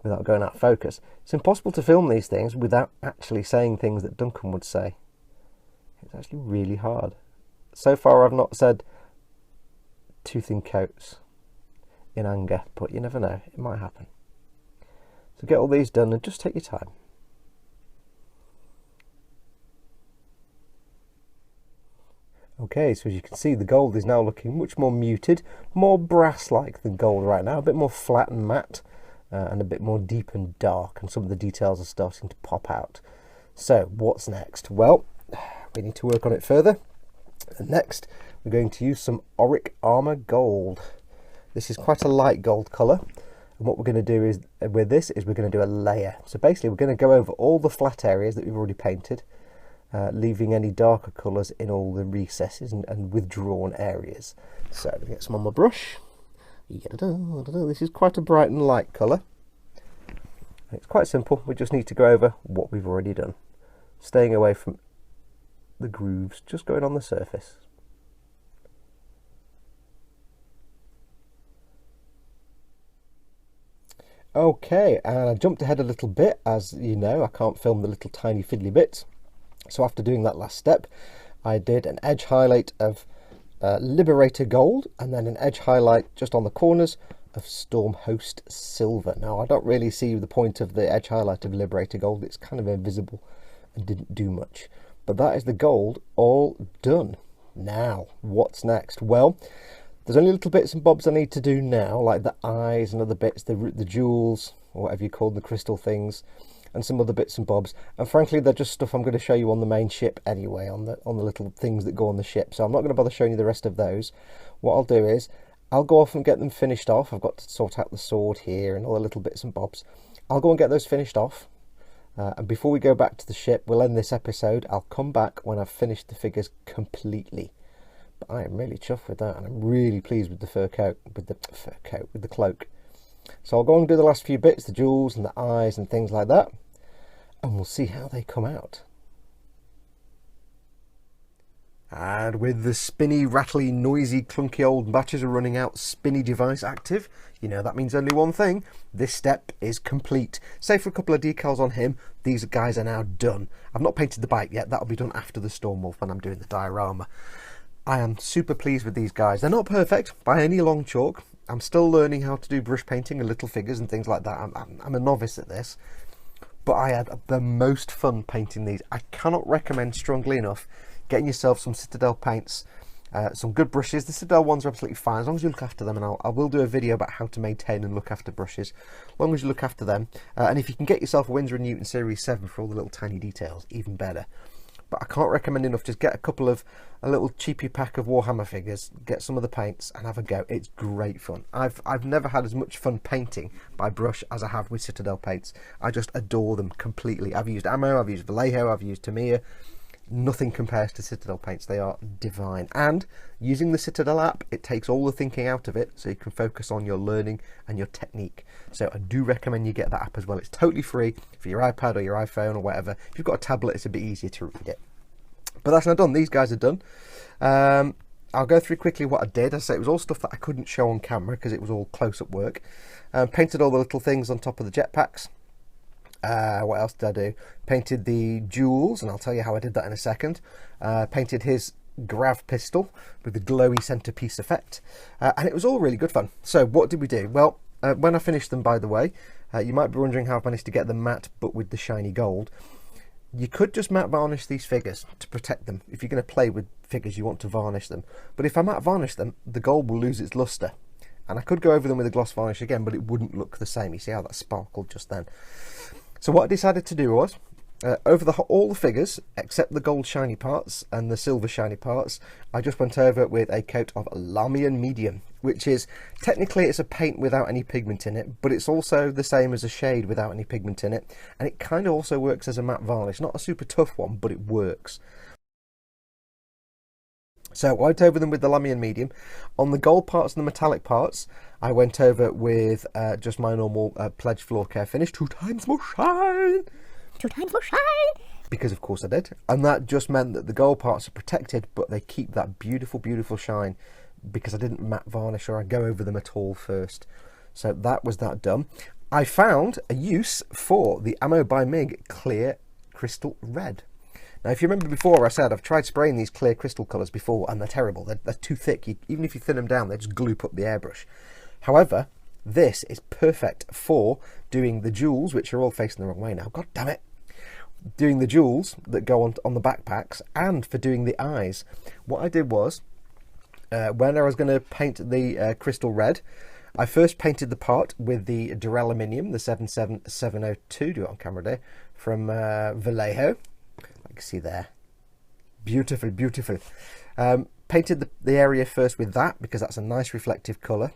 without going out of focus. It's impossible to film these things without actually saying things that Duncan would say. It's actually really hard. So far I've not said tooth and coats in anger, but you never know, it might happen. So get all these done and just take your time. Okay, so as you can see, the gold is now looking much more muted, more brass-like than gold right now, a bit more flat and matte, and a bit more deep and dark, and some of the details are starting to pop out. So, what's next? Well, we need to work on it further. And next, we're going to use some Auric Armour Gold. This is quite a light gold colour, and what we're going to do is, with this, is we're going to do a layer. So basically, we're going to go over all the flat areas that we've already painted, leaving any darker colours in all the recesses and withdrawn areas. So I'm going to get some on my brush. This is quite a bright and light colour. It's quite simple. We just need to go over what we've already done. staying away from the grooves, just going on the surface. Okay, and I jumped ahead a little bit. As you know, I can't film the little tiny fiddly bits. So after doing that last step, I did an edge highlight of Liberator Gold, and then an edge highlight just on the corners of Stormhost Silver. Now, I don't really see the point of the edge highlight of Liberator Gold. It's kind of invisible and didn't do much. But that is the gold all done. Now, what's next? Well, there's only little bits and bobs I need to do now, like the eyes and other bits, the jewels, or whatever you call the crystal things, and some other bits and bobs. And frankly, they're just stuff I'm going to show you on the main ship anyway, on the little things that go on the ship. So I'm not going to bother showing you the rest of those. What I'll do is, I'll go off and get them finished off. I've got to sort out the sword here and all the little bits and bobs. I'll go and get those finished off. And before we go back to the ship, we'll end this episode. I'll come back when I've finished the figures completely. But I am really chuffed with that, and I'm really pleased with the with the cloak. So I'll go and do the last few bits, the jewels and the eyes and things like that, and we'll see how they come out. And with the spinny, rattly, noisy, clunky old batteries are running out, spinny device active, you know that means only one thing: this step is complete. Save for a couple of decals on him, these guys are now done. I've not painted the bike yet, that'll be done after the Stormwolf when I'm doing the diorama. I am super pleased with these guys. They're not perfect by any long chalk. I'm still learning how to do brush painting and little figures and things like that. I'm a novice at this, but I had the most fun painting these. I cannot recommend strongly enough getting yourself some Citadel paints, some good brushes. The Citadel ones are absolutely fine as long as you look after them, and I will do a video about how to maintain and look after brushes, as long as you look after them. And if you can get yourself a Winsor & Newton Series 7 for all the little tiny details, even better. But I can't recommend enough, just get a little cheapy pack of Warhammer figures, get some of the paints and have a go. It's great fun. I've never had as much fun painting by brush as I have with Citadel paints. I just adore them completely. I've used Ammo, I've used Vallejo, I've used Tamiya. Nothing compares to Citadel paints. They are divine. And using the Citadel app, it takes all the thinking out of it, so you can focus on your learning and your technique. So I do recommend you get that app as well. It's totally free for your iPad or your iPhone or whatever. If you've got a tablet, it's a bit easier to read it. But that's now done. These guys are done. I'll go through quickly what I did. As I say, it was all stuff that I couldn't show on camera because it was all close-up work. Painted all the little things on top of the jetpacks. What else did I do? Painted the jewels, and I'll tell you how I did that in a second. Painted his grav pistol with the glowy centerpiece effect, and it was all really good fun. So what did we do? Well, when I finished them, by the way, you might be wondering how I've managed to get them matte but with the shiny gold. You could just matte varnish these figures to protect them. If you're going to play with figures, you want to varnish them. But if I matte varnish them, the gold will lose its luster. And I could go over them with a gloss varnish again, but it wouldn't look the same. You see how that sparkled just then? So what I decided to do was, over all the figures, except the gold shiny parts and the silver shiny parts, I just went over with a coat of Lahmian Medium, which is, technically it's a paint without any pigment in it, but it's also the same as a shade without any pigment in it, and it kind of also works as a matte varnish. Not a super tough one, but it works. So I went over them with the Lahmian Medium. On the gold parts and the metallic parts, I went over with just my normal Pledge Floor Care finish. 2 times more shine! 2 times more shine! Because of course I did. And that just meant that the gold parts are protected, but they keep that beautiful, beautiful shine because I didn't matte varnish or I go over them at all first. So that was that done. I found a use for the Ammo by MIG Clear Crystal Red. Now, if you remember before, I said I've tried spraying these clear crystal colours before, and they're terrible. They're too thick. Even if you thin them down, they just gloop up the airbrush. However, this is perfect for doing the jewels, which are all facing the wrong way now. God damn it! Doing the jewels that go on the backpacks, and for doing the eyes. What I did was, when I was going to paint the crystal red, I first painted the part with the Duraluminium, the 77702, do it on camera there, from Vallejo. You can see there, beautiful, beautiful. Painted the area first with that because that's a nice reflective colour.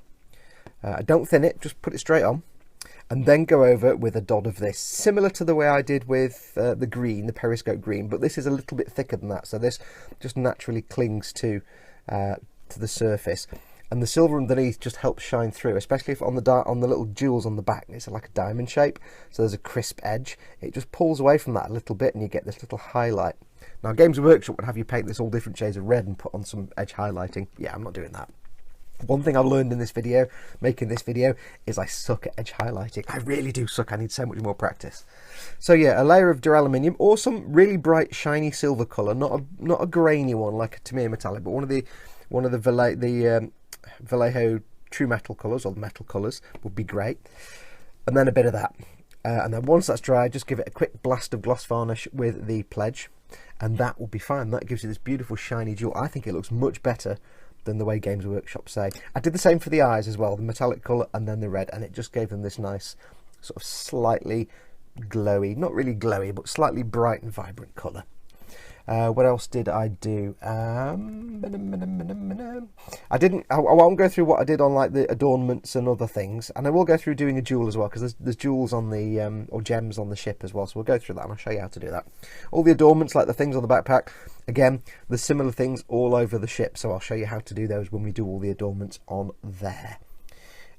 Don't thin it, just put it straight on, and then go over it with a dot of this, similar to the way I did with the green, the periscope green, but this is a little bit thicker than that, so this just naturally clings to the surface. and the silver underneath just helps shine through, especially if on the little jewels on the back. It's like a diamond shape, so there's a crisp edge. It just pulls away from that a little bit, and you get this little highlight. Now, Games Workshop would have you paint this all different shades of red and put on some edge highlighting. Yeah, I'm not doing that. One thing I've learned in this video, making this video, is I suck at edge highlighting. I really do suck. I need so much more practice. So yeah, a layer of duraluminum, or some really bright, shiny silver colour, not a grainy one like a Tamiya metallic, but one of the Vallejo true metal colours, or the metal colours, would be great. And then a bit of that. And then once that's dry, just give it a quick blast of gloss varnish with the Pledge, and that will be fine. That gives you this beautiful shiny jewel. I think it looks much better than the way Games Workshop say. I did the same for the eyes as well, the metallic colour and then the red, and it just gave them this nice sort of slightly glowy, not really glowy, but slightly bright and vibrant colour. What else did I do? I won't go through what I did on like the adornments and other things, and I will go through doing a jewel as well, because there's jewels on the or gems on the ship as well, so we'll go through that and I'll show you how to do that. All the adornments, like the things on the backpack, again, there's similar things all over the ship, so I'll show you how to do those when we do all the adornments on there.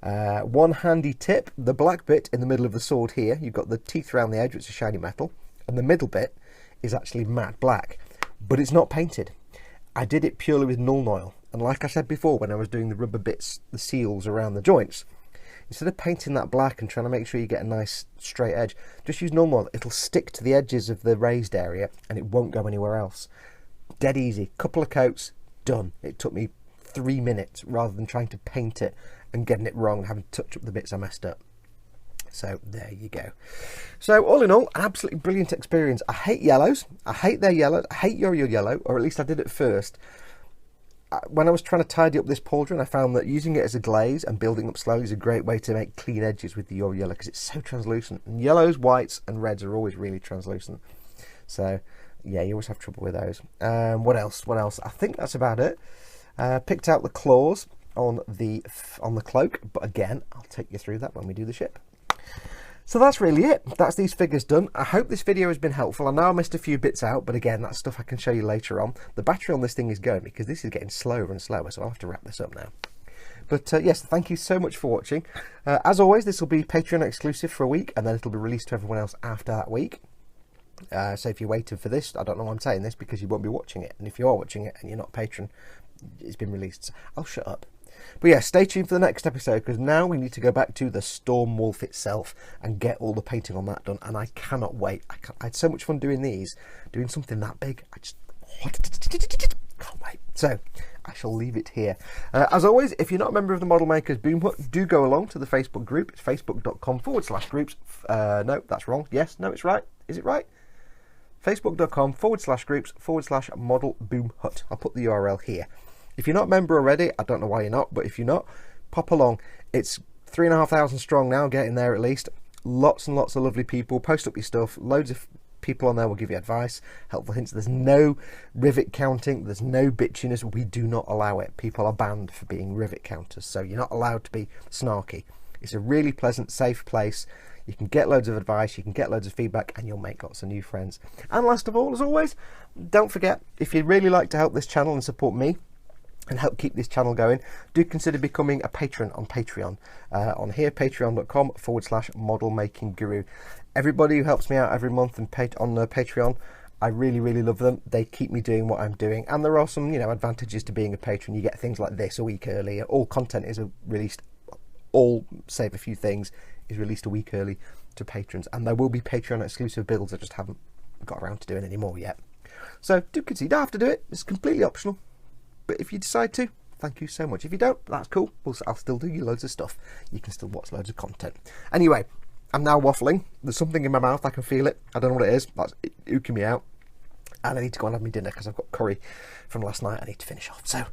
One handy tip: the black bit in the middle of the sword here, you've got the teeth around the edge, which is shiny metal, and the middle bit is actually matte black, but it's not painted. I did it purely with Nuln Oil, and like I said before, when I was doing the rubber bits, the seals around the joints, instead of painting that black and trying to make sure you get a nice straight edge, just use Nuln Oil. It'll stick to the edges of the raised area and it won't go anywhere else. Dead easy, couple of coats, done. It took me 3 minutes rather than trying to paint it and getting it wrong and having to touch up the bits I messed up. So there you go. So all in all, an absolutely brilliant experience. I hate yellows. I hate their yellows. I hate Yriel Yellow, or at least I did at first. When I was trying to tidy up this pauldron, I found that using it as a glaze and building up slowly is a great way to make clean edges with the Yriel Yellow, because it's so translucent. And yellows, whites and reds are always really translucent. So yeah, you always have trouble with those. What else? What else? I think that's about it. Picked out the claws on the cloak, but again, I'll take you through that when we do the ship. So that's really it. That's these figures done. I hope this video has been helpful. I know I missed a few bits out, but again, that's stuff I can show you later on. The battery on this thing is going because this is getting slower and slower, so I'll have to wrap this up now. But yes, thank you so much for watching. As always, this will be Patreon exclusive for a week, and then it'll be released to everyone else after that week. So if you're waiting for this, I don't know why I'm saying this, because you won't be watching it. And if you are watching it and you're not a patron, it's been released. So I'll shut up. But yeah, stay tuned for the next episode, because now we need to go back to the Stormwolf itself and get all the painting on that done, and I cannot wait. I had so much fun doing these, doing something that big. I just can't wait. So I shall leave it here. As always, if you're not a member of the Model Makers Boom Hut, do go along to the Facebook group. It's facebook.com/groups. No, that's wrong. Yes, no, it's right. Is it right? Facebook.com/groups/Model Boom Hut. I'll put the URL here. If you're not a member already, I don't know why you're not, but if you're not, pop along. It's 3,500 strong now, getting there at least. Lots and lots of lovely people. Post up your stuff. Loads of people on there will give you advice, helpful hints. There's no rivet counting. There's no bitchiness. We do not allow it. People are banned for being rivet counters, so you're not allowed to be snarky. It's a really pleasant, safe place. You can get loads of advice, you can get loads of feedback, and you'll make lots of new friends. And last of all, as always, don't forget, if you'd really like to help this channel and support me, and help keep this channel going, do consider becoming a patron on Patreon. On here, patreon.com/modelmakingguru. Everybody who helps me out every month and on Patreon, I really, really love them. They keep me doing what I'm doing. And there are some, you know, advantages to being a patron. You get things like this a week early. All content is released, all save a few things, is released a week early to patrons. And there will be Patreon exclusive builds. I just haven't got around to doing any more yet. So do consider. You don't have to do it. It's completely optional. But if you decide to, thank you so much. If you don't, that's cool. I'll still do you loads of stuff. You can still watch loads of content. Anyway, I'm now waffling. There's something in my mouth. I can feel it. I don't know what it is. That's ooking me out. And I need to go and have my dinner, because I've got curry from last night I need to finish off. So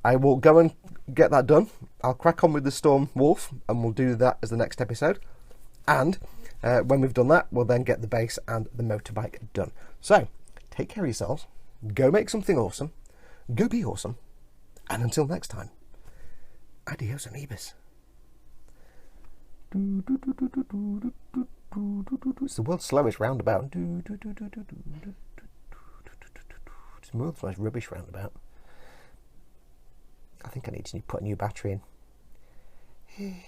I will go and get that done. I'll crack on with the Stormwolf, and we'll do that as the next episode. And when we've done that, we'll then get the base and the motorbike done. So take care of yourselves. Go make something awesome. Go be awesome, and until next time, adios amigos. It's the world's slowest roundabout. It's the world's most rubbish roundabout. I think I need to put a new battery in.